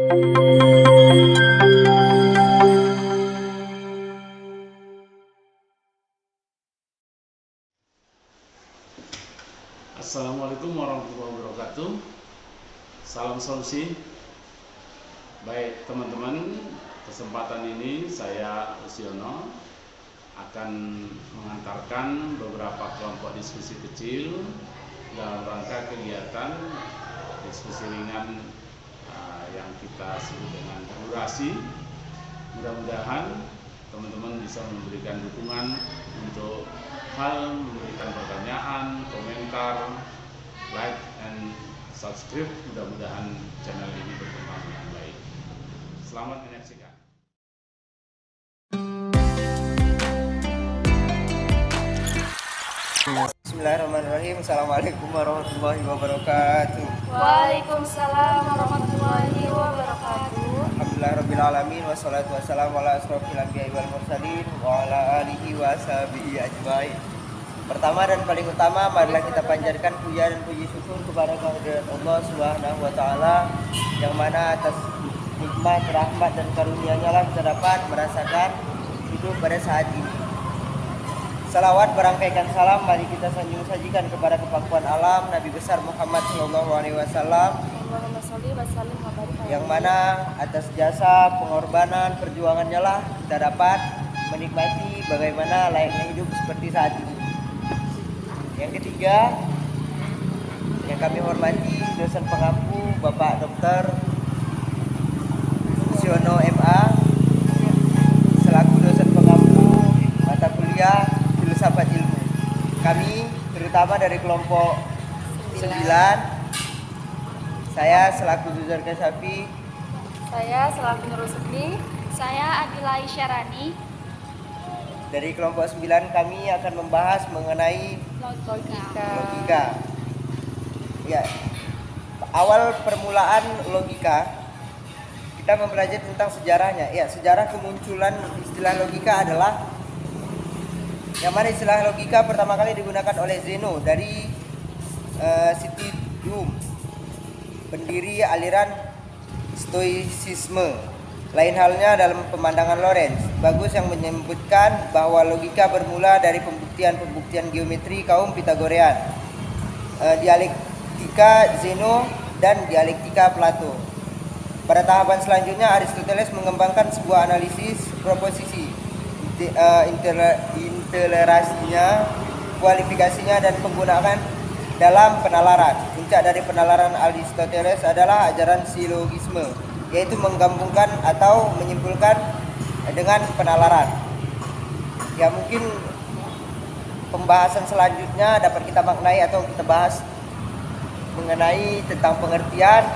Assalamualaikum warahmatullahi wabarakatuh. Salam solusi. Baik teman-teman, kesempatan ini saya Usiono akan mengantarkan beberapa kelompok diskusi kecil dalam rangka kegiatan diskusi ringan yang kita sebut dengan durasi. Mudah-mudahan teman-teman bisa memberikan dukungan untuk hal memberikan pertanyaan, komentar, like, and subscribe. Mudah-mudahan channel ini berkembang dengan baik. Selamat menyaksikan. Bismillahirrahmanirrahim. Assalamualaikum warahmatullahi wabarakatuh. Waalaikumsalam warahmatullahi wabarakatuh. Alhamdulillahirabbil alamin wassalatu wassalamu ala asrofil anbiya'i wal mursalin wa ala alihi wa sahbihi ajmain. Pertama dan paling utama, marilah kita panjatkan puja dan puji syukur kepada kehadirat Allah Subhanahu wa taala yang mana atas nikmat, rahmat dan karunia-Nya lah kita dapat merasakan hidup pada saat ini. Salawat berangkaikan salam mari kita sanjung sajikan kepada kepakuan alam Nabi besar Muhammad sallallahu alaihi wasallam yang mana atas jasa pengorbanan perjuangannya lah kita dapat menikmati bagaimana layaknya hidup seperti saat ini. Yang ketiga, yang kami hormati dosen pengampu Bapak Dr. Usiono MA selaku dosen pengampu mata kuliah Filsafat Ilmu. Kami terutama dari kelompok 9, saya selaku Zuzar Kasyafi, Saya selaku Nurul Sukni. Saya Adila Isyarani. dari kelompok 9 kami akan membahas mengenai logika. Ya, awal permulaan logika kita mempelajari tentang sejarahnya. Ya, sejarah kemunculan istilah logika adalah yang mana istilah logika pertama kali digunakan oleh Zeno dari Citium, pendiri aliran Stoicisme. Lain halnya dalam pemandangan Lorenz Bagus yang menyebutkan bahwa logika bermula dari pembuktian geometri kaum Pitagorean, dialektika Zeno dan dialektika Plato. Pada tahapan selanjutnya Aristoteles mengembangkan sebuah analisis proposisi, intelerasinya, kualifikasinya dan penggunaan dalam penalaran. Puncak dari penalaran Aristoteles adalah ajaran silogisme, yaitu menggabungkan atau menyimpulkan dengan penalaran. Ya, mungkin pembahasan selanjutnya dapat kita maknai atau kita bahas mengenai tentang pengertian,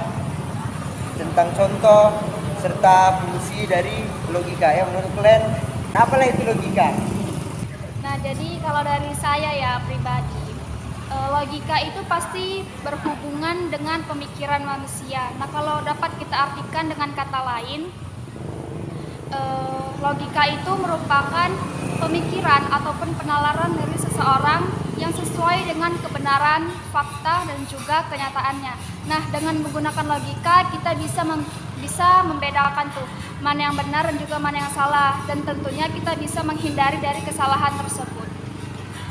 tentang contoh serta fungsi dari logika. Ya, menurut kalian apalah itu logika? Nah, jadi kalau dari saya ya pribadi, logika itu pasti berhubungan dengan pemikiran manusia. Nah, kalau dapat kita artikan dengan kata lain, logika itu merupakan pemikiran ataupun penalaran dari seseorang yang sesuai dengan kebenaran, fakta, dan juga kenyataannya. Nah, dengan menggunakan logika kita bisa membedakan tuh mana yang benar dan juga mana yang salah, dan tentunya kita bisa menghindari dari kesalahan tersebut.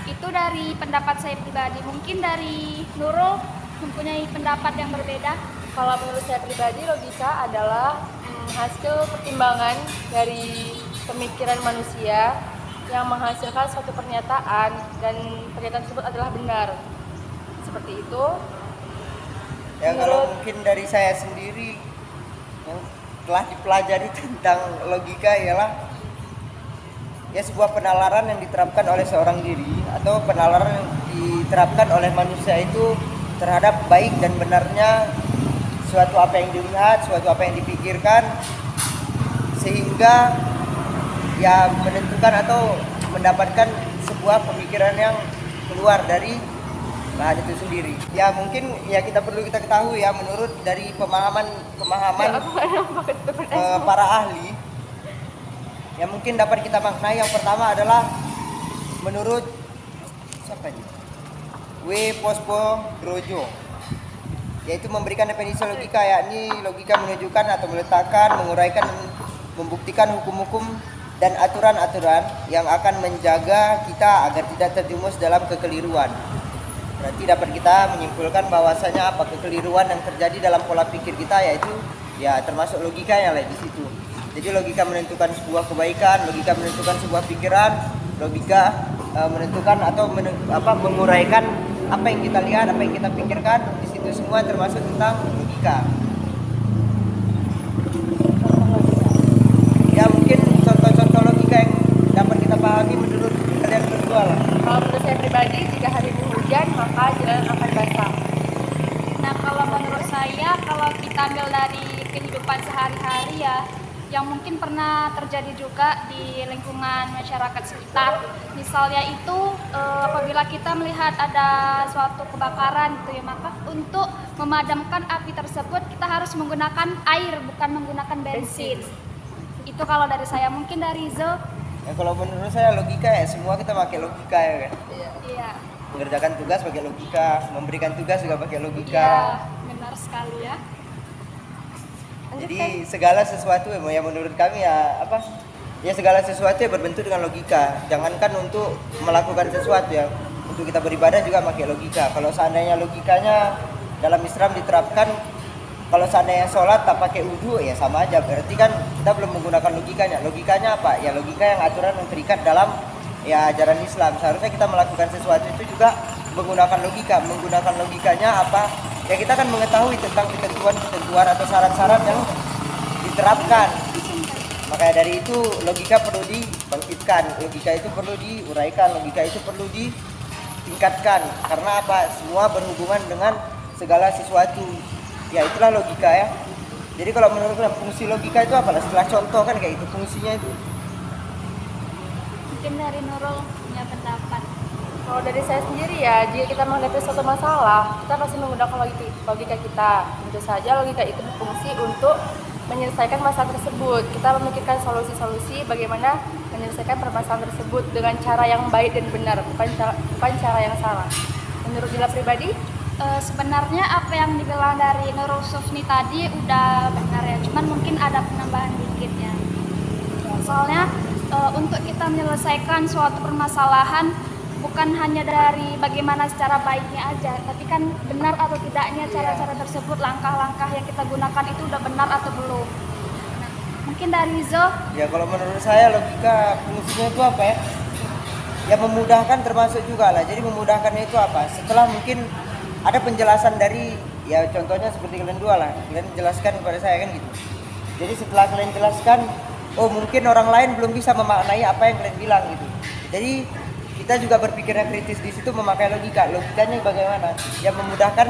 Itu dari pendapat saya pribadi. Mungkin dari Nurul mempunyai pendapat yang berbeda. Kalau menurut saya pribadi, logika adalah hasil pertimbangan dari pemikiran manusia yang menghasilkan suatu pernyataan dan pernyataan tersebut adalah benar. Seperti itu. Ya, kalau mungkin dari saya sendiri yang telah dipelajari tentang logika ialah ya sebuah penalaran yang diterapkan oleh seorang diri atau penalaran yang diterapkan oleh manusia itu terhadap baik dan benarnya suatu apa yang dilihat, suatu apa yang dipikirkan, sehingga ya menentukan atau mendapatkan sebuah pemikiran yang keluar dari bahan itu sendiri. Ya, mungkin ya kita perlu kita ketahui ya, menurut dari pemahaman para ahli yang mungkin dapat kita maknai, yang pertama adalah menurut siapa ini? W. Pospo Grojo. yaitu memberikan definisi logika, yakni logika menunjukkan atau meletakkan, menguraikan, membuktikan hukum-hukum dan aturan-aturan yang akan menjaga kita agar tidak terjumus dalam kekeliruan. Berarti dapat kita menyimpulkan bahwasanya apa kekeliruan yang terjadi dalam pola pikir kita, yaitu ya termasuk logika yang lain di situ. Jadi logika menentukan sebuah kebaikan, logika menentukan sebuah pikiran, logika menentukan atau menguraikan apa yang kita lihat, apa yang kita pikirkan. Di situ semua termasuk tentang logika. Ya mungkin contoh-contoh logika yang dapat kita pahami menurut kalian berdua lah. Kalau menurut saya pribadi, jika hari ini hujan maka jalan akan basah. Nah, kalau menurut saya, kalau kita ambil dari kehidupan sehari-hari ya, yang mungkin pernah terjadi juga di lingkungan masyarakat sekitar. Misalnya itu apabila kita melihat ada suatu kebakaran gitu ya, maka untuk memadamkan api tersebut kita harus menggunakan air, bukan menggunakan bensin. Itu kalau dari saya. Mungkin dari Zo. Ya kalau menurut saya logika ya, semua kita pakai logika ya kan. Iya. Mengerjakan tugas pakai logika, memberikan tugas juga pakai logika. Iya, benar sekali ya. Jadi segala sesuatu yang menurut kami ya apa? Ya segala sesuatu yang berbentuk dengan logika. Jangankan untuk melakukan sesuatu ya, untuk kita beribadah juga pakai logika. Kalau seandainya logikanya dalam Islam diterapkan, kalau seandainya sholat tak pakai wudu ya sama aja. Berarti kan kita belum menggunakan logikanya. Logikanya apa? Ya logika yang aturan yang terikat dalam ya ajaran Islam. Seharusnya kita melakukan sesuatu itu juga menggunakan logika. Menggunakan logikanya apa? Ya kita kan mengetahui tentang ketentuan-ketentuan atau syarat-syarat yang diterapkan. Makanya dari itu logika perlu dibangkitkan, logika itu perlu diuraikan, logika itu perlu ditingkatkan. Karena apa? Semua berhubungan dengan segala sesuatu. Ya itulah logika ya. Jadi kalau menurut saya fungsi logika itu apa? Setelah contoh kan kayak itu fungsinya itu. Mungkin dari Nurul punya pendapat. Kalau dari saya sendiri ya, jika kita menghadapi suatu masalah, kita pasti menggunakan logika kita. Tentu saja logika itu berfungsi untuk menyelesaikan masalah tersebut. Kita memikirkan solusi-solusi bagaimana menyelesaikan permasalahan tersebut dengan cara yang baik dan benar, bukan cara yang salah. Menurut Dila pribadi, Sebenarnya apa yang dibilang dari Nurul Sufni tadi udah benar ya, cuman mungkin ada penambahan dikit ya. Soalnya untuk kita menyelesaikan suatu permasalahan bukan hanya dari bagaimana secara baiknya aja, tapi kan benar atau tidaknya cara-cara tersebut, langkah-langkah yang kita gunakan itu udah benar atau belum. Nah, mungkin dari Zo. Ya kalau menurut saya logika fungsinya itu apa ya? Ya memudahkan termasuk juga lah. Jadi memudahkan itu apa? Setelah mungkin ada penjelasan dari ya contohnya seperti kalian dua lah. Kalian jelaskan kepada saya kan gitu. Jadi setelah kalian jelaskan, oh mungkin orang lain belum bisa memaknai apa yang kalian bilang gitu. Jadi kita juga berpikirnya kritis di situ memakai logika. Logikanya bagaimana? Ya memudahkan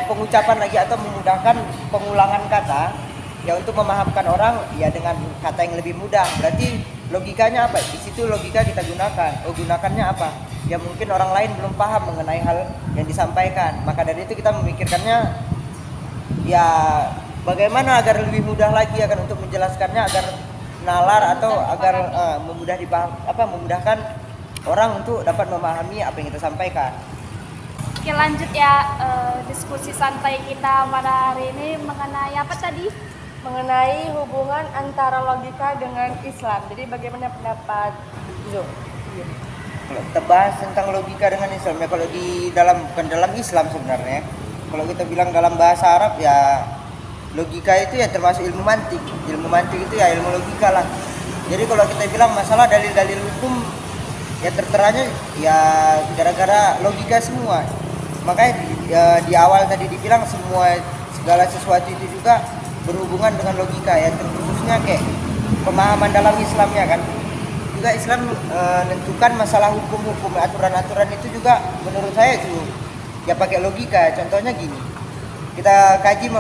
pengucapan lagi atau memudahkan pengulangan kata ya untuk memahamkan orang ya dengan kata yang lebih mudah. Berarti logikanya apa? Di situ logika kita gunakan. Oh gunakannya apa? Ya mungkin orang lain belum paham mengenai hal yang disampaikan. Maka dari itu kita memikirkannya ya bagaimana agar lebih mudah lagi akan untuk menjelaskannya agar nalar atau agar memudahkan orang untuk dapat memahami apa yang kita sampaikan. Oke lanjut ya, diskusi santai kita pada hari ini mengenai apa tadi? mengenai hubungan antara logika dengan Islam. Jadi bagaimana pendapat Zo? Kalau kita bahas tentang logika dengan Islam ya kalau di bukan dalam Islam sebenarnya. Kalau kita bilang dalam bahasa Arab ya logika itu ya termasuk ilmu mantik. Ilmu mantik itu ya ilmu logika lah. Jadi kalau kita bilang masalah dalil-dalil hukum ya terteranya ya gara-gara logika semua. Makanya di awal tadi dibilang segala sesuatu itu juga berhubungan dengan logika ya, terkhususnya kayak pemahaman dalam Islamnya kan. Juga Islam menentukan masalah hukum-hukum, aturan-aturan itu juga menurut saya itu ya pakai logika. Contohnya gini, kita kaji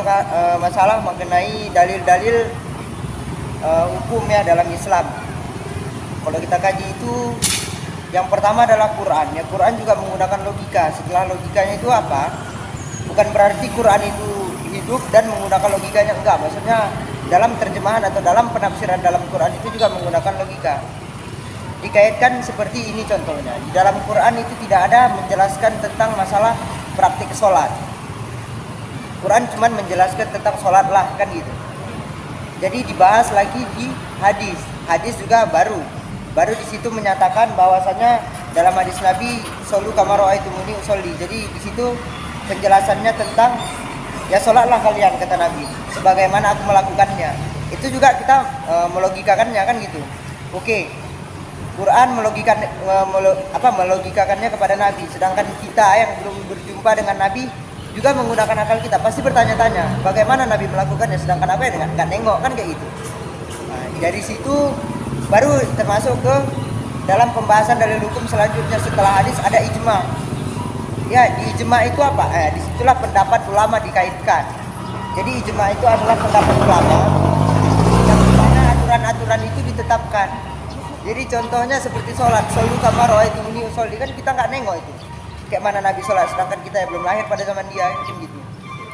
masalah mengenai dalil-dalil hukum ya dalam Islam. Kalau kita kaji itu yang pertama adalah Quran. Ya Quran juga menggunakan logika. Setelah logikanya itu apa? Bukan berarti Quran itu hidup dan menggunakan logikanya, enggak. Maksudnya dalam terjemahan atau dalam penafsiran dalam Quran itu juga menggunakan logika. Dikaitkan seperti ini contohnya. Di dalam Quran itu tidak ada menjelaskan tentang masalah praktik sholat. Quran cuman menjelaskan tentang sholat lah kan gitu. Jadi dibahas lagi di hadis juga baru di situ menyatakan bahwasanya dalam hadis Nabi shollu kama ra'aitumuni usolli. Jadi di situ penjelasannya tentang ya sholatlah kalian kata Nabi sebagaimana aku melakukannya. Itu juga kita melogikakannya kan gitu. Oke, Quran melogikakannya kepada Nabi, sedangkan kita yang belum berjumpa dengan Nabi juga menggunakan akal kita pasti bertanya-tanya bagaimana Nabi melakukannya, sedangkan apa ya dengan nggak nengok kan kayak gitu. Nah, dari situ baru termasuk ke dalam pembahasan dalil hukum selanjutnya setelah hadis ada ijma. Ya, di ijma itu apa? Disitulah pendapat ulama dikaitkan. Jadi ijma itu adalah pendapat ulama yang dimana aturan-aturan itu ditetapkan. Jadi contohnya seperti sholat, shollu kama ra'aitumuni usolli, kan kita nggak nengok itu kayak mana Nabi sholat, sedangkan kita yang belum lahir pada zaman dia kan gitu.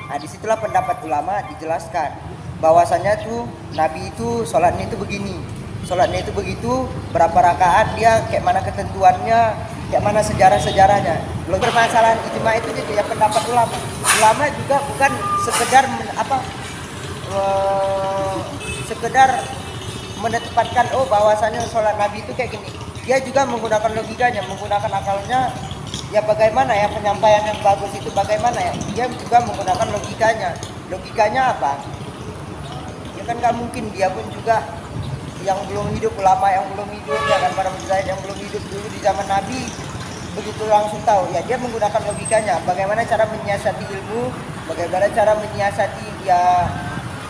Nah disitulah pendapat ulama dijelaskan bahwasanya tuh Nabi itu sholatnya itu begini, sholatnya itu begitu, berapa rakaat dia, kayak mana ketentuannya, kayak mana sejarah-sejarahnya. Belum permasalahan ijma itu ya pendapat ulama. Ulama juga bukan sekedar sekedar menetapkan bahwasanya sholat Nabi itu kayak gini. Dia juga menggunakan logikanya, menggunakan akalnya. Ya bagaimana ya penyampaian yang bagus itu bagaimana ya? Dia juga menggunakan logikanya. Logikanya apa? Ya kan nggak mungkin dia pun juga yang belum hidup, ulama yang belum hidup, ya kan, para mujtahid yang belum hidup dulu di zaman Nabi begitu langsung tahu. Ya dia menggunakan logikanya. Bagaimana cara menyiasati ilmu? Bagaimana cara menyiasati ya?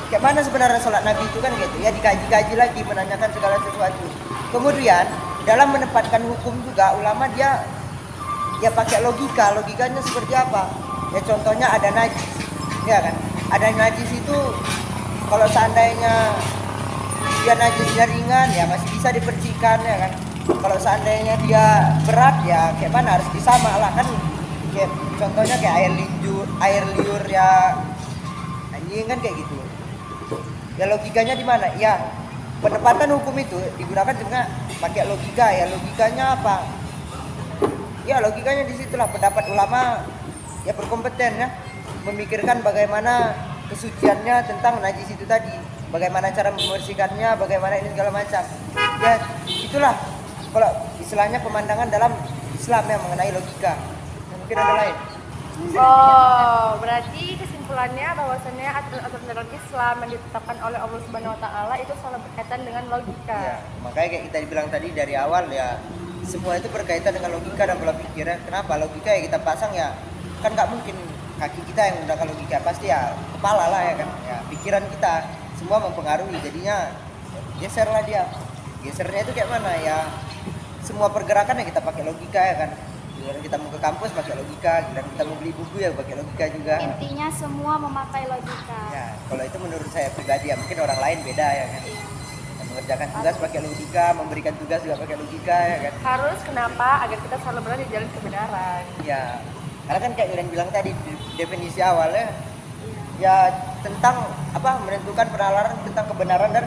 Kayak mana sebenarnya sholat Nabi itu kan gitu? Ya dikaji-kaji lagi, menanyakan segala sesuatu. Kemudian dalam menempatkan hukum juga ulama dia ya pakai logikanya seperti apa? Ya contohnya ada najis, ya kan? Ada najis itu kalau seandainya dia najisnya ringan ya masih bisa dipercikan ya kan. Kalau seandainya dia berat ya kayak mana harus disama lah kan. Kayak contohnya kayak air liur ya anjing kan kayak gitu. Ya logikanya di mana? Ya penempatan hukum itu digunakan juga pakai logika ya. Logikanya apa? Ya logikanya disitulah pendapat ulama ya berkompeten ya memikirkan bagaimana kesuciannya tentang najis itu tadi, bagaimana cara membersihkannya, bagaimana ini segala macam. Ya itulah kalau istilahnya pemandangan dalam Islam yang mengenai logika. Ya, mungkin ada lain. Oh, berarti kesimpulannya bahwasannya aturan-aturan dalam Islam yang ditetapkan oleh Allah Subhanahu Wa Taala itu selalu berkaitan dengan logika. Ya, makanya kayak kita bilang tadi dari awal ya semua itu berkaitan dengan logika dan pola pikir. Kenapa logika ya kita pasang ya kan nggak mungkin kaki kita yang menggunakan logika, pasti ya kepala lah ya kan, ya pikiran kita semua mempengaruhi, jadinya geser lah dia. Gesernya itu kayak mana ya, semua pergerakan yang kita pakai logika ya kan. Giliran kita mau ke kampus pakai logika, giliran kita mau beli buku ya pakai logika juga. Intinya semua memakai logika. Ya kalau itu menurut saya pribadi ya, mungkin orang lain beda ya kan. Mengerjakan tugas pakai logika, memberikan tugas juga pakai logika ya kan. Harus kenapa? Agar kita selalu berada di jalan kebenaran. Ya, karena kan kayak kalian bilang tadi definisi awalnya ya tentang menentukan penalaran tentang kebenaran dan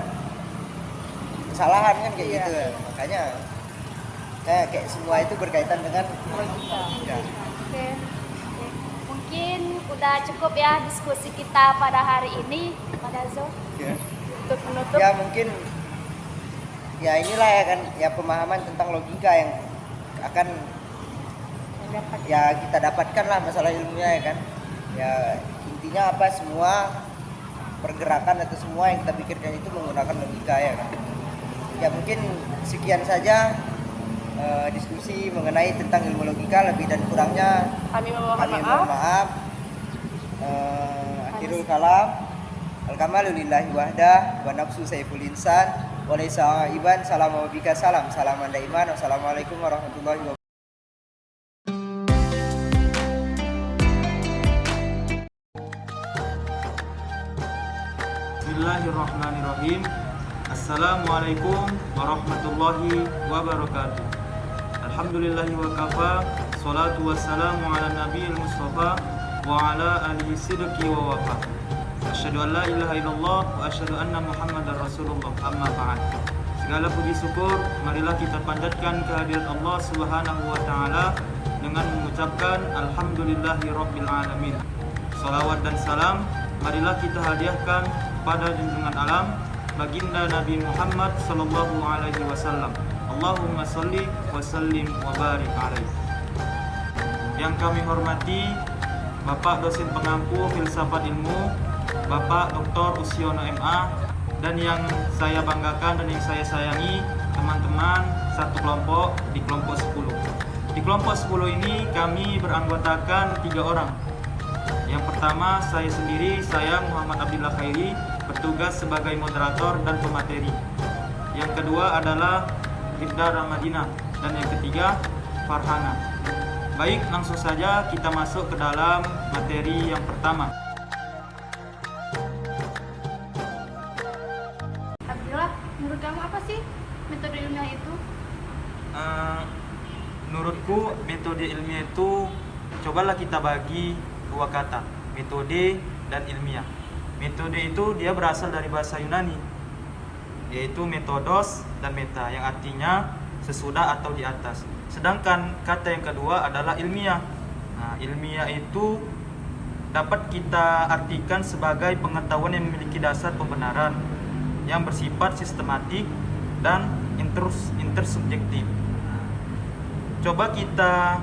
kesalahan kan kayak gitu. Makanya kayak semua itu berkaitan dengan Logika. ya. Oke. Mungkin udah cukup ya diskusi kita pada hari ini, Pak Dazo. Ya. Untuk menutup. Ya mungkin ya inilah ya kan ya pemahaman tentang logika yang akan ya kita dapatkan lah masalah ilmunya ya kan. Ya intinya apa, semua pergerakan atau semua yang kita pikirkan itu menggunakan logika ya kan. Ya mungkin sekian saja diskusi mengenai tentang ilmu logika, lebih dan kurangnya Kami memohon mohon maaf. Akhirul kalam, al-kamalu lillahi wahdah wa nafsu saiful insan wa laysa iban. Salamu bika salam salaman daiman. Wassalamualaikum warahmatullahi wabarakatuh. Bismillahirrahmanirrahim. Assalamualaikum warahmatullahi wabarakatuh. Alhamdulillahi wa kafa, salatu wassalamu ala nabiyil mustafa wa ala alihi sidqi wa wafa. Asyhadu an la ilaha illallah wa asyhadu anna muhammadar rasulullah. Amma ba'd. Segala puji syukur marilah kita panjatkan kehadirat Allah Subhanahu wa taala dengan mengucapkan alhamdulillahi rabbil alamin. Salawat dan salam marilah kita hadiahkan kepada junjungan alam baginda Nabi Muhammad sallallahu alaihi wasallam. Allahumma sholli wa sallim wa barik alaihi. Yang kami hormati Bapak dosen pengampu filsafat ilmu, Bapak Dr. Usiono MA, dan yang saya banggakan dan yang saya sayangi teman-teman satu kelompok di kelompok 10. Di kelompok 10 ini kami beranggotakan 3 orang. Yang pertama saya sendiri, saya Muhammad Abdillah Khairi, bertugas sebagai moderator dan pemateri. Yang kedua adalah Rifda Ramadina, dan yang ketiga Farhana. Baik, langsung saja kita masuk ke dalam materi yang pertama. Abdillah, menurut kamu apa sih metode ilmiah itu? Menurutku metode ilmiah itu cobalah kita bagi 2 kata, metode dan ilmiah. Metode itu dia berasal dari bahasa Yunani, yaitu metodos dan meta, yang artinya sesudah atau di atas. Sedangkan kata yang kedua adalah ilmiah. Nah, ilmiah itu dapat kita artikan sebagai pengetahuan yang memiliki dasar pembenaran, yang bersifat sistematik dan intersubjektif. Coba kita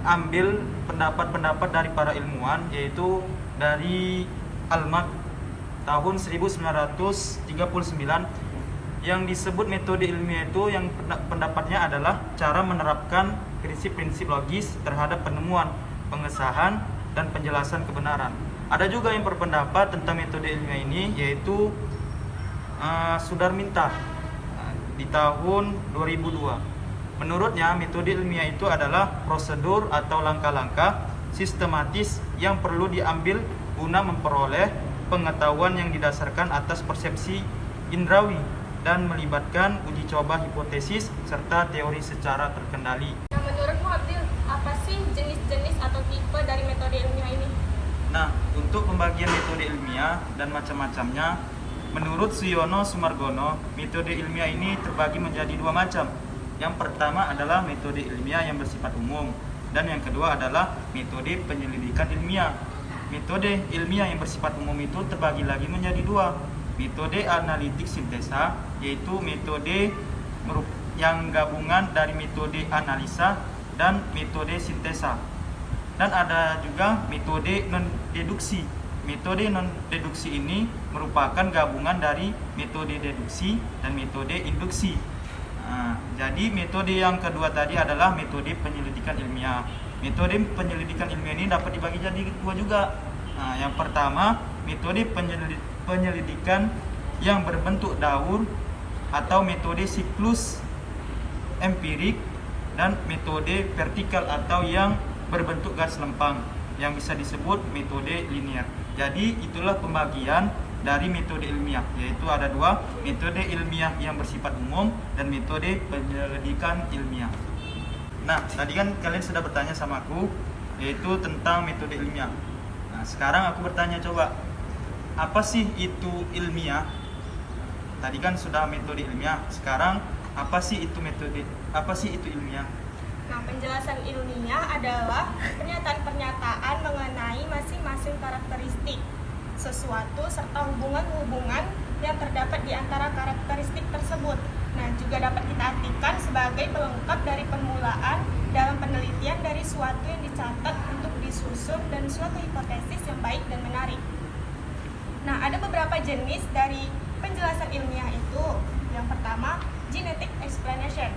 ambil pendapat-pendapat dari para ilmuwan, yaitu dari Almak tahun 1939, yang disebut metode ilmiah itu yang pendapatnya adalah cara menerapkan prinsip-prinsip logis terhadap penemuan, pengesahan, dan penjelasan kebenaran. Ada juga yang berpendapat tentang metode ilmiah ini, yaitu Sudarminta di tahun 2002. Menurutnya metode ilmiah itu adalah prosedur atau langkah-langkah sistematis yang perlu diambil guna memperoleh pengetahuan yang didasarkan atas persepsi indrawi dan melibatkan uji coba hipotesis serta teori secara terkendali. Nah, menurutmu Abdil, apa sih jenis-jenis atau tipe dari metode ilmiah ini? Nah, untuk pembagian metode ilmiah dan macam-macamnya, menurut Suyono Sumargono, metode ilmiah ini terbagi menjadi 2 macam. Yang pertama adalah metode ilmiah yang bersifat umum, dan yang kedua adalah metode penyelidikan ilmiah. Metode ilmiah yang bersifat umum itu terbagi lagi menjadi 2. Metode analitik sintesa, yaitu metode yang gabungan dari metode analisa dan metode sintesa. Dan ada juga metode non-deduksi. Metode non-deduksi ini merupakan gabungan dari metode deduksi dan metode induksi. Jadi metode yang kedua tadi adalah metode penyelidikan ilmiah. Metode penyelidikan ilmiah ini dapat dibagi jadi 2 juga. Yang pertama, metode penyelidikan yang berbentuk daur atau metode siklus empirik, dan metode vertikal atau yang berbentuk garis lempang yang bisa disebut metode linear. Jadi itulah pembagian dari metode ilmiah, yaitu ada 2, metode ilmiah yang bersifat umum dan metode penyelidikan ilmiah. Nah, tadi kan kalian sudah bertanya sama aku, yaitu tentang metode ilmiah. Nah, sekarang aku bertanya, coba apa sih itu ilmiah? Tadi kan sudah metode ilmiah, sekarang apa sih itu ilmiah? Nah, penjelasan ilmiah adalah pernyataan-pernyataan mengenai masing-masing karakteristik sesuatu serta hubungan-hubungan yang terdapat di antara karakteristik tersebut. Nah, juga dapat kita artikan sebagai pelengkap dari permulaan dalam penelitian dari suatu yang dicatat untuk disusun dan suatu hipotesis yang baik dan menarik. Nah, ada beberapa jenis dari penjelasan ilmiah itu. Yang pertama, genetic explanation.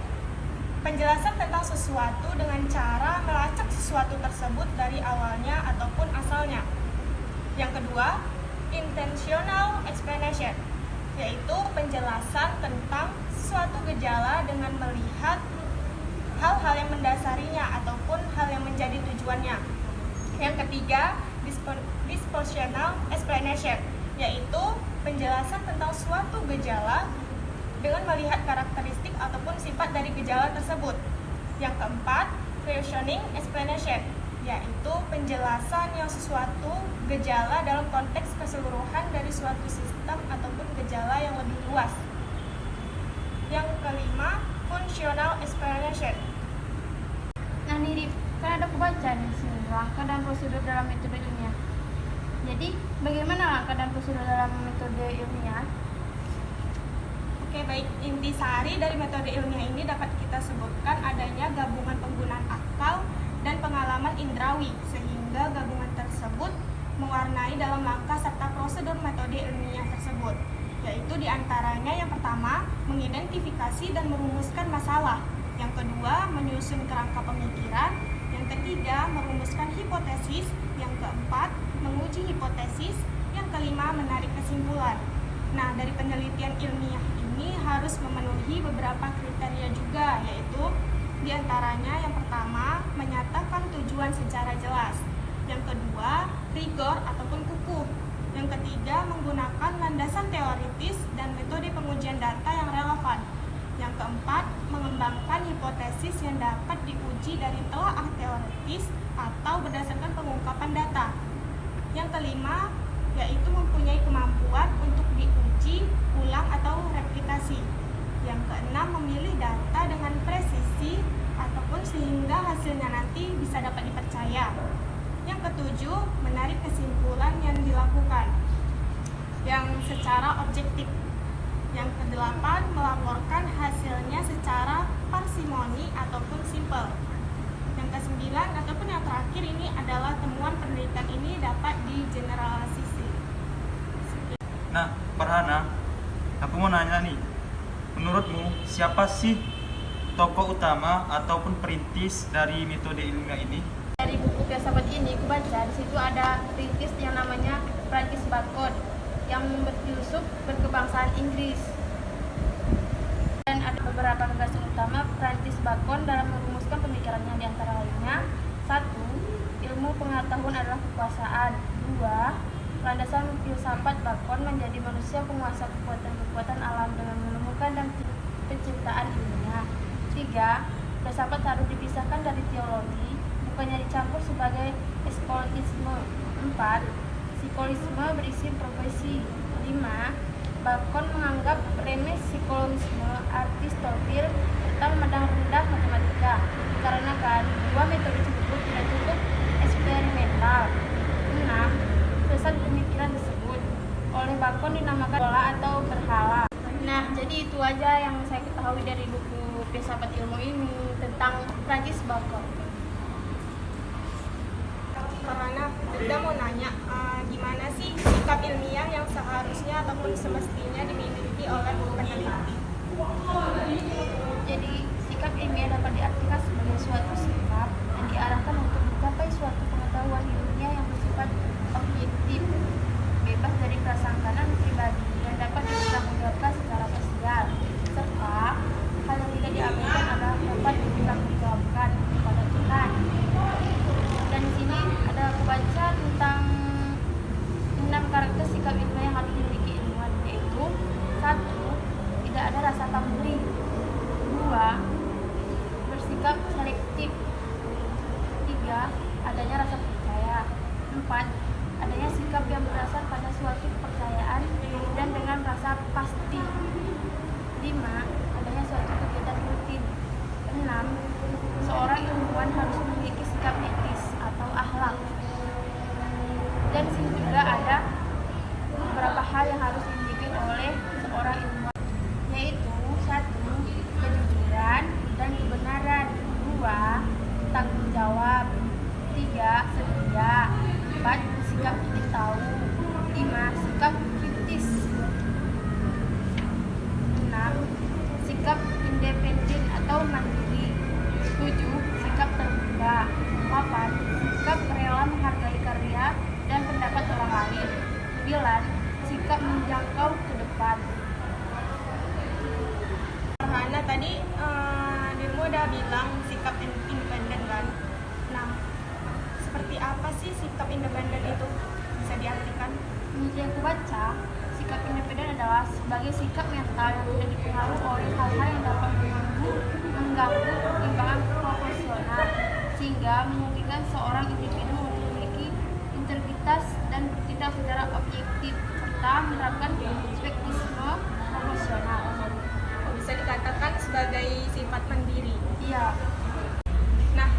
Penjelasan tentang sesuatu dengan cara melacak sesuatu tersebut dari awalnya ataupun asalnya. Yang kedua, intentional explanation, yaitu penjelasan tentang suatu gejala dengan melihat hal-hal yang mendasarinya ataupun hal yang menjadi tujuannya. Yang ketiga, dispositional explanation, yaitu penjelasan tentang suatu gejala dengan melihat karakteristik ataupun sifat dari gejala tersebut. Yang keempat, questioning explanation, yaitu penjelasan yang sesuatu gejala dalam konteks keseluruhan dari suatu sistem ataupun gejala yang lebih luas. Yang kelima, functional explanation. Nah nih Rif, kan ada aku baca nih sini langkah dan prosedur dalam metode ilmiah. Jadi, bagaimana langkah dan prosedur dalam metode ilmiah? Oke, baik. Intisari dari metode ilmiah ini dapat kita sebutkan adanya gabungan penggunaan akal dan pengalaman indrawi, sehingga gabungan tersebut mewarnai dalam langkah serta prosedur metode ilmiah tersebut, yaitu diantaranya yang pertama, mengidentifikasi dan merumuskan masalah, yang kedua, menyusun kerangka pemikiran, yang ketiga, merumuskan hipotesis, yang keempat, menguji hipotesis, yang kelima, menarik kesimpulan. Nah, dari penelitian ilmiah ini harus memenuhi beberapa kriteria juga, yaitu diantaranya yang pertama, menyatakan tujuan secara jelas. Yang kedua, rigor ataupun kukuh. Yang ketiga, menggunakan landasan teoritis dan metode pengujian data yang relevan. Yang keempat, mengembangkan hipotesis yang dapat diuji dari telaah teoritis atau berdasarkan pengungkapan data. Yang kelima, yaitu mempunyai kemampuan untuk diuji ulang atau replikasi. Yang keenam, memilih data dengan presisi ataupun sehingga hasilnya nanti bisa dapat dipercaya. Yang ketujuh, menarik kesimpulan yang dilakukan yang secara objektif. Yang kedelapan, melaporkan hasilnya secara parsimoni ataupun simpel. Yang kesembilan ataupun yang terakhir ini adalah temuan penelitian ini dapat digeneralisasi. Nah, Farhana, aku mau nanya nih, menurutmu siapa sih tokoh utama ataupun perintis dari metode ilmiah ini? Dari buku filsafat ini, aku baca di situ ada perintis yang namanya Francis Bacon yang berfilsuf berkebangsaan Inggris. Dan ada beberapa gagasan utama Francis Bacon dalam merumuskan pemikirannya, di antara lainnya: 1. Ilmu pengetahuan adalah kekuasaan. 2. Landasan filsafat Bacon menjadi manusia penguasa kekuatan-kekuatan alam dengan menemukan dan penciptaan ilmiah. 3. Filsafat harus dipisahkan dari teologi, bukannya dicampur sebagai skolisme. 4. Psikolisme berisi profesi. 5. Bacon menganggap remeh psikologisme Aristotle serta memandang rendah matematika, dikarenakan dua metode tersebut tidak cukup eksperimental. 6. Pusat pemikiran tersebut oleh Bacon dinamakan bola atau berhala. Nah, jadi itu aja yang saya ketahui dari buku filsafat ilmu ini tentang Francis Bacon. Karena kita mau nanya, gimana sih sikap ilmiah yang seharusnya ataupun semestinya dimiliki oleh peneliti? Jadi, sikap ilmiah dapat diartikan sebagai suatu sikap yang diarahkan untuk mencapai suatu pengetahuan ilmiah yang bersifat objektif, bebas dari prasangkaan pribadi dan dapat dipertanggungjawabkan secara sosial, serta hal yang tidak diabaikan adalah dapat dipertanggungjawabkan kepada Tuhan. Dan di sini ada kebaca tentang 6 karakter sikap ilmiah yang harus dimiliki ilmuwan, yaitu 1. Tidak ada rasa pamrih. 2. Bersikap selektif. 3. Adanya rasa percaya. 4. Adanya sikap yang berdasar pada suatu kepercayaan dan dengan rasa pasti. 5. Adanya suatu kegiatan rutin. 6. Seorang ilmuwan harus memiliki sikap etis atau akhlak. Dan di sini juga ada beberapa hal yang harus dimiliki oleh seorang ilmuwan, yaitu 1. Kejujuran dan kebenaran. 2. Tanggung jawab. 3. Setia. 4. Sikap ingin tahu. 5. Sikap kritis. 6. Sikap independen atau mandiri. 7. Sikap terbuka. 8. Sikap rela menghargai karya dan pendapat orang lain. 9. Sikap menjangkau ke depan. Farhana, tadi dirimu udah bilang sikap independen kan? Nah, seperti apa sih sikap independen itu? Bisa diartikan? Menurut yang aku baca, sikap independen adalah sebagai sikap mental yang tidak dipengaruhi oleh hal-hal yang dapat mengganggu pertimbangan proporsional, sehingga memungkinkan seorang individu untuk memiliki integritas dan bertindak secara objektif serta menerapkan skeptisisme proporsional. Bisa dikatakan sebagai sifat mandiri. Iya. Nah,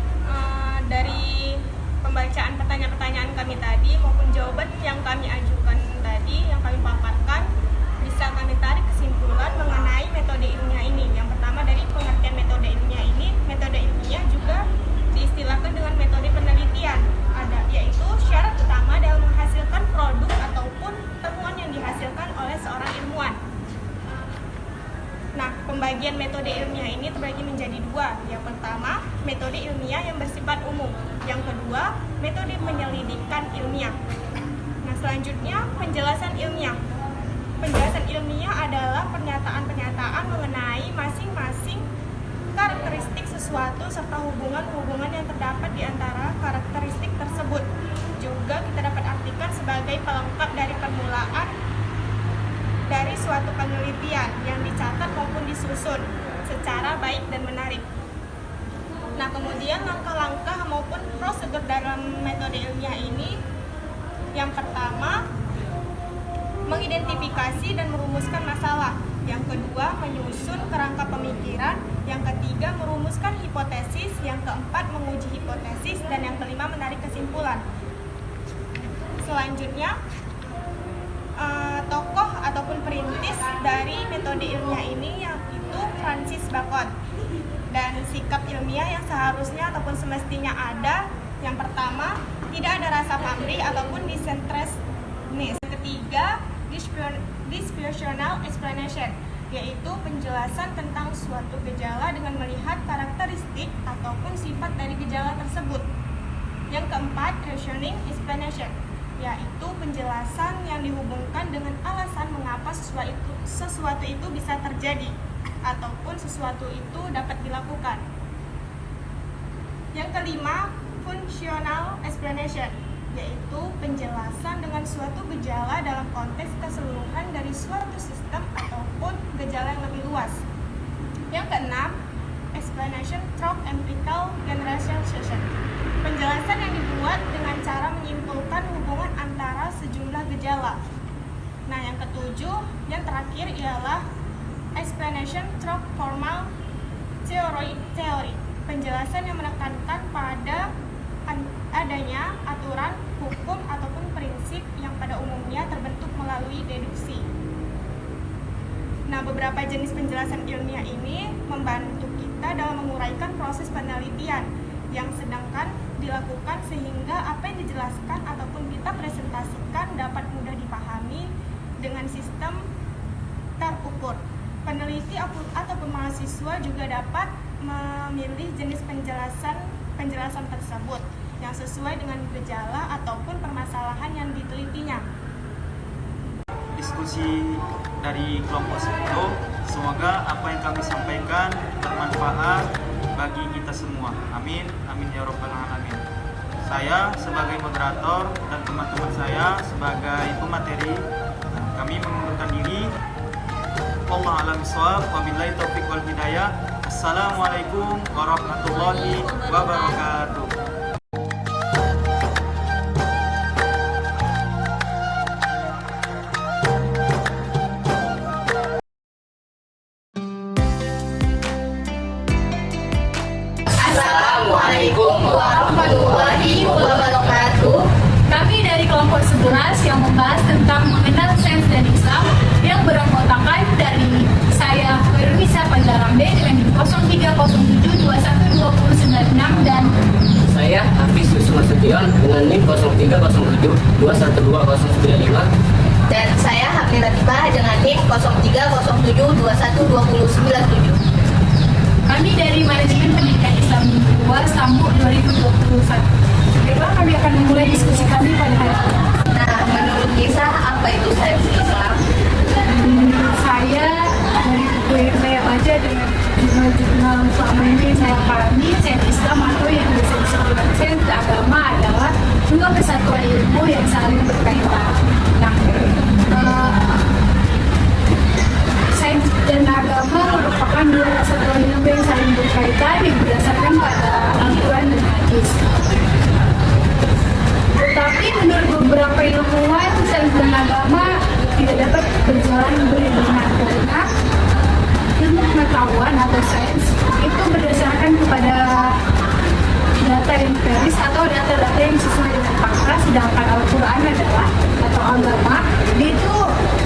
dari pembacaan pertanyaan-pertanyaan kami tadi maupun jawaban yang Pembagian metode ilmiah ini terbagi menjadi dua. Yang pertama, metode ilmiah yang bersifat umum. Yang kedua, metode penyelidikan ilmiah. Nah, selanjutnya penjelasan ilmiah. Penjelasan ilmiah adalah pernyataan-pernyataan mengenai masing-masing karakteristik sesuatu serta hubungan-hubungan yang terdapat di antara karakteristik tersebut. Juga kita dapat artikan sebagai pelengkap dari permulaan dari suatu penelitian yang dicatat maupun disusun secara baik dan menarik. Nah, kemudian langkah-langkah maupun prosedur dalam metode ilmiah ini, yang pertama, mengidentifikasi dan merumuskan masalah. Yang kedua, menyusun kerangka pemikiran. Yang ketiga, merumuskan hipotesis. Yang keempat, menguji hipotesis. Dan yang kelima, menarik kesimpulan. Selanjutnya, tokoh ataupun perintis dari metode ilmiah ini yaitu Francis Bacon. Dan sikap ilmiah yang seharusnya ataupun semestinya ada, yang pertama, tidak ada rasa pamrih ataupun disinterestedness. Yang ketiga, dispositional explanation, yaitu penjelasan tentang suatu gejala dengan melihat karakteristik ataupun sifat dari gejala tersebut. Yang keempat, rationing explanation, yaitu penjelasan yang dihubungkan dengan alasan mengapa sesuatu itu bisa terjadi ataupun sesuatu itu dapat dilakukan. Yang kelima, functional explanation, yaitu penjelasan dengan suatu gejala dalam konteks keseluruhan dari suatu sistem ataupun gejala yang lebih luas. Yang keenam, explanation through empirical generalization, penjelasan yang dibuat dengan cara menyimpulkan hubungan antara sejumlah gejala. Nah, yang ketujuh, yang terakhir ialah explanation through formal theory, penjelasan yang menekankan pada adanya aturan, hukum, ataupun prinsip yang pada umumnya terbentuk melalui deduksi. Nah, beberapa jenis penjelasan ilmiah ini membantu kita dalam menguraikan proses penelitian yang sedangkan dilakukan sehingga apa yang dijelaskan ataupun kita presentasikan dapat mudah dipahami dengan sistem terukur. Peneliti ataupun mahasiswa juga dapat memilih jenis penjelasan tersebut yang sesuai dengan gejala ataupun permasalahan yang ditelitinya. Diskusi dari kelompok 10, semoga apa yang kami sampaikan bermanfaat bagi kita semua. Amin, amin ya rabbal alamin. Saya sebagai moderator dan teman-teman saya sebagai pemateri, kami mengundurkan diri. Wallahu a'lam bishawab, wabillahi taufiq wal hidayah. Assalamualaikum warahmatullahi wabarakatuh. Assalamualaikum warahmatullahi wabarakatuh. Kami dari kelompok 11 yang membahas tentang mengenal sains dan Islam yang beranggotakan dari saya Wirwisa Panjarambe dengan 0307212096 dan Saya Hafiz Yusuf Nasution dengan NIM 0307212095. Dan saya Hamil Latifah dengan NIM 0307212097. kami dari Manajemen Pendidikan Islam Minggu 2 Sambuk 2021. Baiklah, kami akan memulai diskusi kami pada hari ini. Nah, menurut kisah apa itu sains Islam? Menurut saya dari buku yang saya baca dengan jurnal selama ini saya pahami, sains Islam atau yang biasa disebut sains agama adalah dua kesatuan ilmu yang saling berkaitan. Nah, sains dan agama merupakan dua kesatuan ilmu yang saling berkaitan yang berdasarkan pada Al-Quran dan Hadis. Tetapi menurut beberapa ilmuwan, sains dan agama tidak dapat berjalan beriringan karena ilmu pengetahuan atau sains itu berdasarkan kepada data empiris atau data-data yang sesuai dengan fakta, sedangkan Al-Quran adalah atau agama itu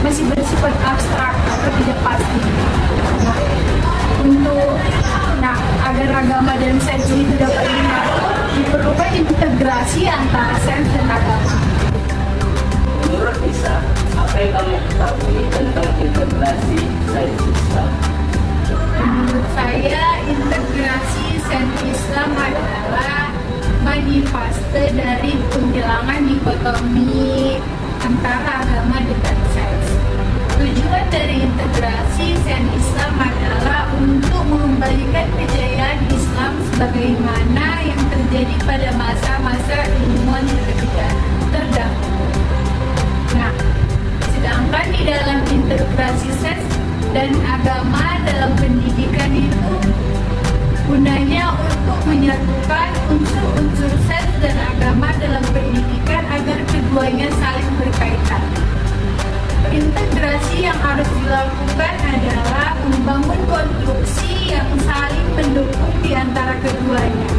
masih bersifat abstrak atau tidak pasti. Nah, agar agama dan sains itu dapat diatur, diperlukan integrasi antara sains dan agama. Menurut Isa, apa yang kamu ketahui tentang integrasi sains Islam? dari penghilangan dikotomi antara agama dengan sains. Tujuan dari integrasi sains Islam adalah untuk mengembalikan kejayaan Islam sebagaimana yang terjadi pada masa-masa ilmuwan terdahulu. Nah, sedangkan di dalam integrasi sains dan agama dalam pendidikan itu gunanya untuk menyatukan unsur-unsur sains dan agama dalam pendidikan agar keduanya saling berkaitan. Integrasi yang harus dilakukan adalah membangun konstruksi yang saling mendukung di antara keduanya.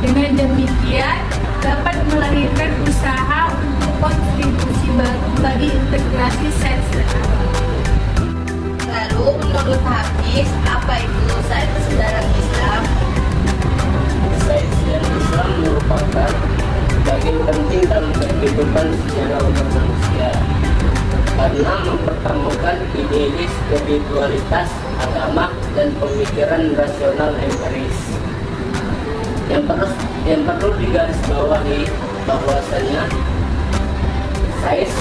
Dengan demikian, dapat melahirkan usaha untuk kontribusi baru bagi integrasi sains dan agama. Lalu menurut Hafiz, apa itu sains dalam Islam? Sains dan Islam merupakan bagian penting dalam kehidupan secara umat manusia karena mempertemukan ide spiritualitas, agama, dan pemikiran rasional empiris. Yang perlu digarisbawahi bahwasanya sains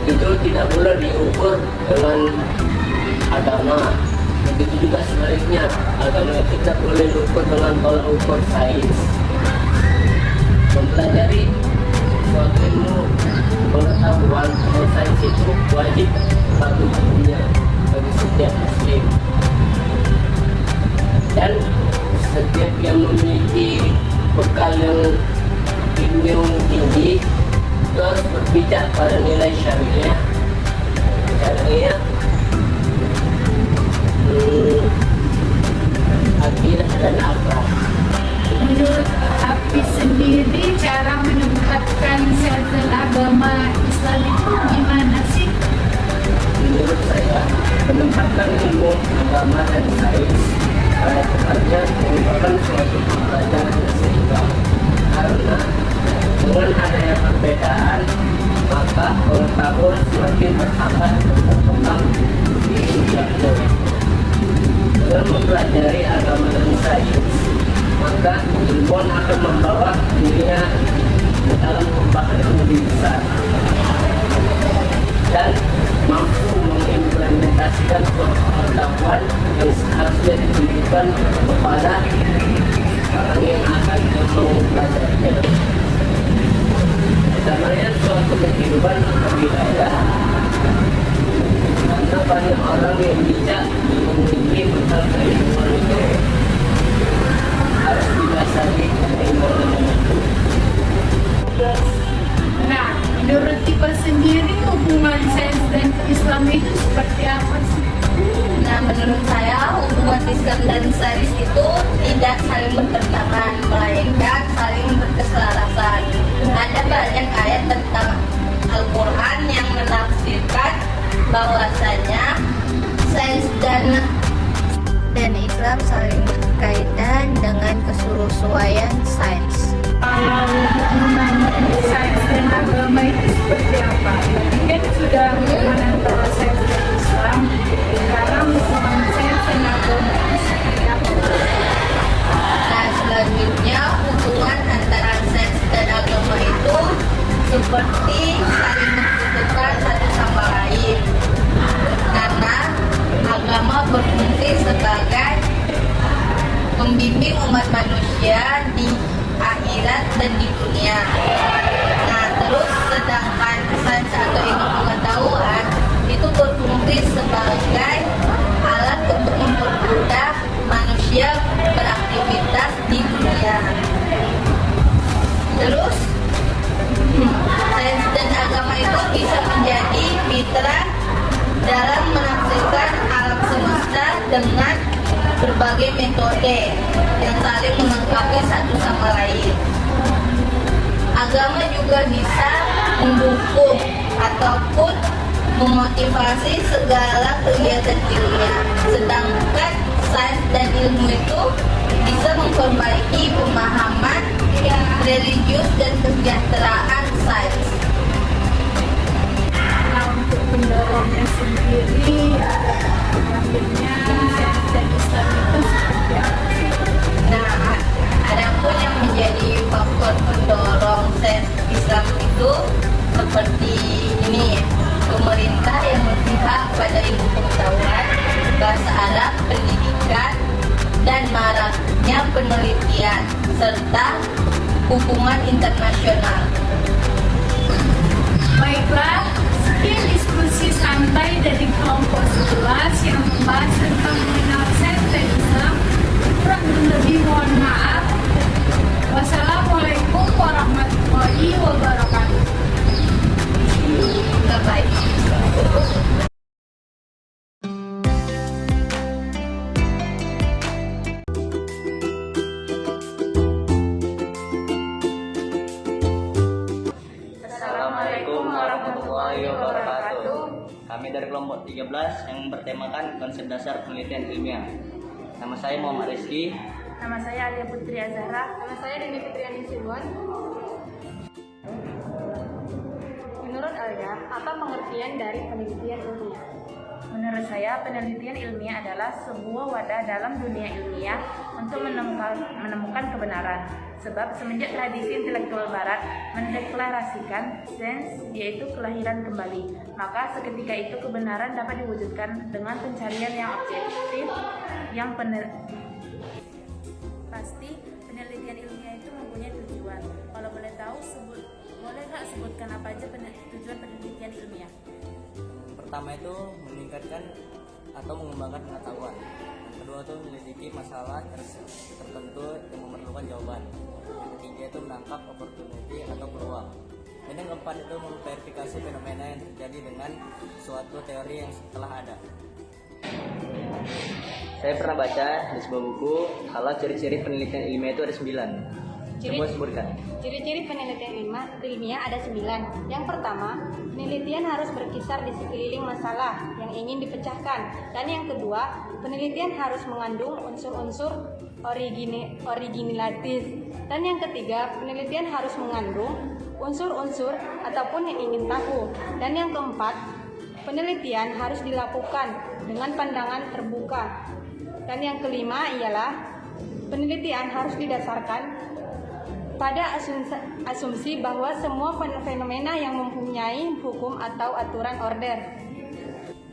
itu tidak boleh diukur dengan agama. Begitu juga sebaliknya, agama tidak boleh diukur dengan tolak ukur sains. Mempelajari suatu ilmu pengetahuan atau sains itu wajib bagi hukumnya bagi setiap muslim, dan setiap yang memiliki bekal yang ilmu tinggi itu harus berpijak pada nilai syariah, akidah dan akhlak. Menurut Hafiz sendiri, cara menempatkan sains dan agama Islam itu gimana sih? Menurut saya, penempatan ilmu agama dan sains pada tempatnya merupakan suatu pembelajaran yang seimbang, karena dengan adanya perbedaan maka pengetahuan semakin bertambah dan berkembang di dunia. Dengan mempelajari agama dan sains, maka ilmuwan akan membawa dirinya ke dalam kembang yang lebih besar dan mampu mengimplementasikan pengetahuan yang seharusnya diberikan kepada orang yang akan mempelajarinya. Namanya suatu kehidupan berbeda, karena banyak orang yang bijak memiliki bekal keilmuan itu harus didasari keilmuan. Nah, menurut Tipa sendiri hubungan sains dan Islam itu seperti apa sih? Nah, menurut saya hubungan Islam dan sains itu tidak saling bertentangan, melainkan saling berkeselarasan. Ada banyak ayat tentang Al-Quran yang menafsirkan bahwasanya sains dan Islam saling berkaitan dengan kesesuaian sains. Kalau hubungan sains dan agama itu seperti apa? Kan sudah hubungan antara sains dan Islam. Sekarang hubungan sains dan agama itu seperti apa? Nah, selanjutnya hubungan antara sains dan agama itu seperti saling membutuhkan satu sama lain. Karena agama berfungsi sebagai membimbing umat manusia di akhirat dan di dunia. Nah, terus sedangkan sains atau ilmu pengetahuan itu berfungsi sebagai alat untuk mempermudah manusia beraktivitas di dunia. Terus sains dan agama itu bisa menjadi mitra dalam menafsirkan alam semesta dengan berbagai metode yang saling melengkapi satu sama lain. Agama juga bisa mendukung ataupun memotivasi segala kegiatan ilmiah, sedangkan sains dan ilmu itu bisa memperbaiki pemahaman religius dan kesejahteraan sains. Nah, untuk pendorongnya sendiri, akhirnya sains dan Islam itu seperti apa? Nah, ada pun yang menjadi faktor pendorong konsep Islam itu seperti ini: pemerintah yang berpihak pada ilmu pengetahuan, bahasa Arab, pendidikan, dan maraknya penelitian, serta hubungan internasional. Baiklah, sekian diskusi santai dari kelompok 11 yang membahas tentang mengenal sekte Islam. Kurang dan lebih mohon maaf. Wassalamualaikum warahmatullahi wabarakatuh. Bye-bye. Assalamualaikum warahmatullahi wabarakatuh. Kami dari kelompok 13 yang bertemakan konsep dasar penelitian ilmiah. Nama saya Muhammad Rizky. Nama saya Alia Putri Azhara. Nama saya Dendi Fitriani Simon. Menurut Alia, apa pengertian dari penelitian ilmiah? Menurut saya, penelitian ilmiah adalah sebuah wadah dalam dunia ilmiah untuk menemukan kebenaran. Sebab semenjak tradisi intelektual barat mendeklarasikan sains yaitu kelahiran kembali, maka seketika itu kebenaran dapat diwujudkan dengan pencarian yang objektif, yang pasti penelitian ilmiah itu mempunyai tujuan. Kalau boleh tahu, boleh nggak sebutkan apa aja tujuan penelitian ilmiah? Pertama itu meningkatkan atau mengembangkan pengetahuan. Yang kedua itu menyelidiki masalah tertentu yang memerlukan jawaban. Yang ketiga itu menangkap opportunity atau peluang. Dan yang keempat itu memverifikasi fenomena yang terjadi dengan suatu teori yang telah ada. Saya pernah baca di sebuah buku kalau ciri-ciri penelitian ilmiah itu ada 9. Coba sebutkan. Ciri-ciri penelitian ilmiah ada 9. Yang pertama, penelitian harus berkisar di sekeliling masalah yang ingin dipecahkan. Dan yang kedua, penelitian harus mengandung unsur-unsur originalitas. Dan yang ketiga, penelitian harus mengandung unsur-unsur ataupun yang ingin tahu. Dan yang keempat, penelitian harus dilakukan dengan pandangan terbuka. Dan yang kelima ialah penelitian harus didasarkan pada asumsi bahwa semua fenomena yang mempunyai hukum atau aturan order.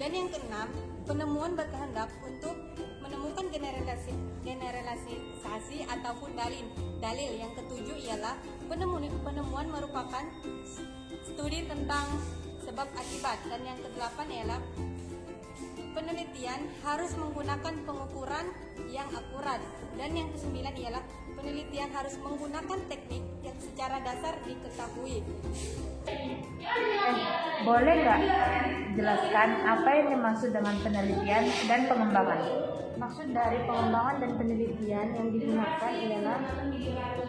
Dan yang keenam, penemuan berkehendak untuk menemukan generalisasi ataupun dalil. Yang ketujuh ialah penemuan merupakan studi tentang sebab akibat. Dan yang kedelapan ialah penelitian harus menggunakan pengukuran yang akurat. Dan yang kesembilan ialah penelitian harus menggunakan teknik yang secara dasar diketahui. Boleh nggak jelaskan apa yang dimaksud dengan penelitian dan pengembangan? Maksud dari pengembangan dan penelitian yang digunakan ialah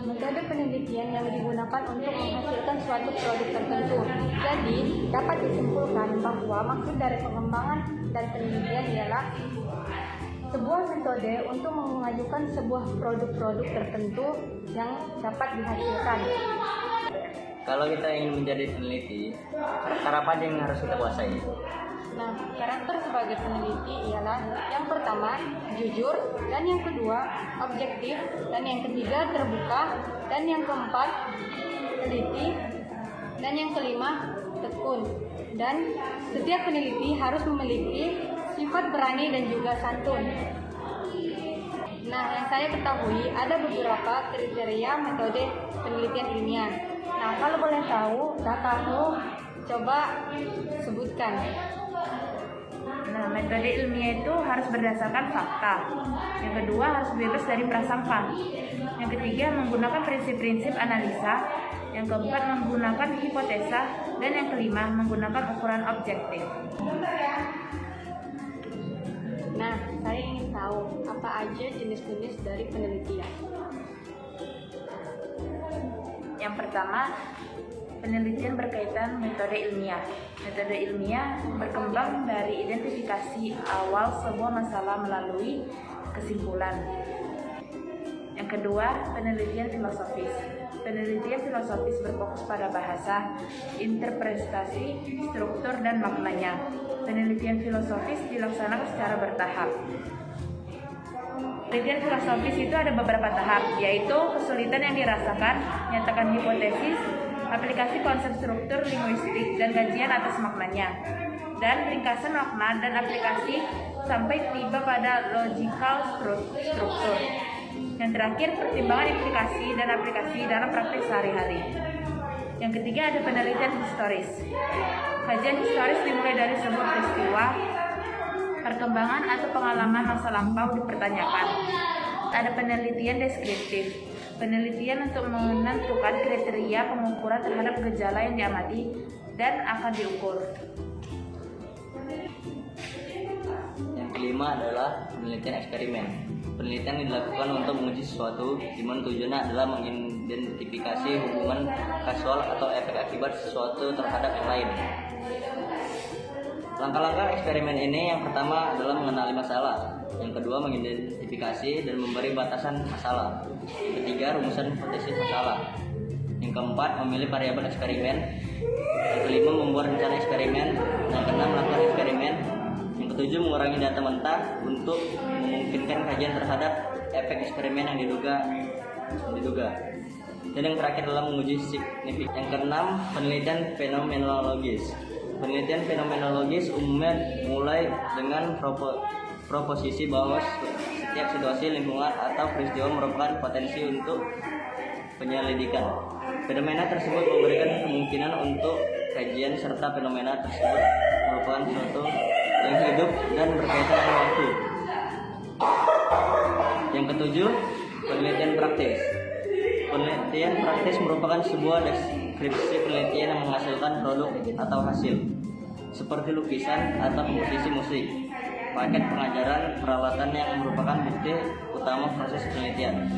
metode penelitian yang digunakan untuk menghasilkan suatu produk tertentu. Jadi, dapat disimpulkan bahwa maksud dari pengembangan dan penelitian ialah sebuah metode untuk mengajukan sebuah produk-produk tertentu yang dapat dihasilkan. Kalau kita ingin menjadi peneliti, karakter apa yang harus kita kuasai? Nah, karakter sebagai peneliti ialah yang pertama, jujur, dan yang kedua, objektif, dan yang ketiga, terbuka, dan yang keempat, teliti, dan yang kelima, tekun. Dan setiap peneliti harus memiliki sifat berani dan juga santun. Nah, yang saya ketahui ada beberapa kriteria metode penelitian ilmiah. Nah, kalau boleh tahu, kamu coba sebutkan. Nah, metode ilmiah itu harus berdasarkan fakta. Yang kedua, harus bebas dari prasangka. Yang ketiga, menggunakan prinsip-prinsip analisa. Yang keempat, menggunakan hipotesa. Dan yang kelima, menggunakan ukuran objektif. Nah, saya ingin tahu apa aja jenis-jenis dari penelitian. Yang pertama, penelitian berkaitan metode ilmiah. Metode ilmiah berkembang dari identifikasi awal sebuah masalah melalui kesimpulan. Yang kedua, penelitian filosofis. Penelitian filosofis berfokus pada bahasa, interpretasi, struktur, dan maknanya. Penelitian filosofis dilaksanakan secara bertahap. Penelitian filosofis itu ada beberapa tahap, yaitu kesulitan yang dirasakan, nyatakan hipotesis, aplikasi konsep struktur linguistik dan kajian atas maknanya, dan ringkasan makna dan aplikasi sampai tiba pada logical struktur. Yang terakhir, pertimbangan implikasi dan aplikasi dalam praktik sehari-hari. Yang ketiga ada penelitian historis. Kajian historis dimulai dari sebuah peristiwa, perkembangan atau pengalaman masa lampau dipertanyakan. Ada penelitian deskriptif. Penelitian untuk menentukan kriteria pengukuran terhadap gejala yang diamati dan akan diukur. Yang kelima adalah penelitian eksperimen. Penelitian dilakukan untuk menguji sesuatu, di mana tujuannya adalah mengidentifikasi hubungan kausal atau efek akibat sesuatu terhadap yang lain. Langkah-langkah eksperimen ini yang pertama adalah mengenali masalah, yang kedua mengidentifikasi dan memberi batasan masalah, yang ketiga rumusan hipotesis masalah, yang keempat memilih variabel eksperimen, yang kelima membuat rencana eksperimen, yang keenam melakukan eksperimen, yang ketujuh mengurangi data mentah untuk memungkinkan kajian terhadap efek eksperimen yang diduga. Dan yang terakhir adalah menguji signifikan. Yang keenam, penelitian fenomenologis. Penelitian fenomenologis umumnya mulai dengan proposisi bahwa setiap situasi, lingkungan, atau peristiwa merupakan potensi untuk penyelidikan. Fenomena tersebut memberikan kemungkinan untuk kajian serta fenomena tersebut merupakan sesuatu yang hidup dan berkaitan dengan waktu. Yang ketujuh, penelitian praktis. Penelitian praktis merupakan sebuah deskripsi penelitian yang menghasilkan produk atau hasil, seperti lukisan atau kompetisi musik, paket pengajaran, peralatan yang merupakan bukti utama proses penelitian.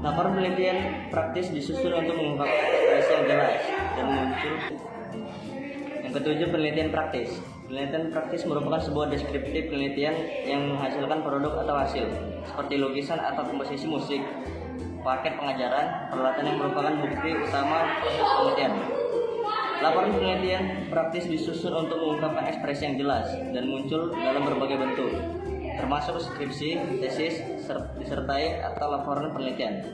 Laporan penelitian praktis disusun untuk mengungkapkan ekspresi yang jelas dan muncul. Yang ketujuh, penelitian praktis. Penelitian praktis merupakan sebuah deskriptif penelitian yang menghasilkan produk atau hasil, seperti lukisan atau komposisi musik, paket pengajaran, peralatan yang merupakan bukti utama proses penelitian. Laporan penelitian praktis disusun untuk mengungkapkan ekspresi yang jelas dan muncul dalam berbagai bentuk, termasuk skripsi, tesis, disertai atau laporan penelitian.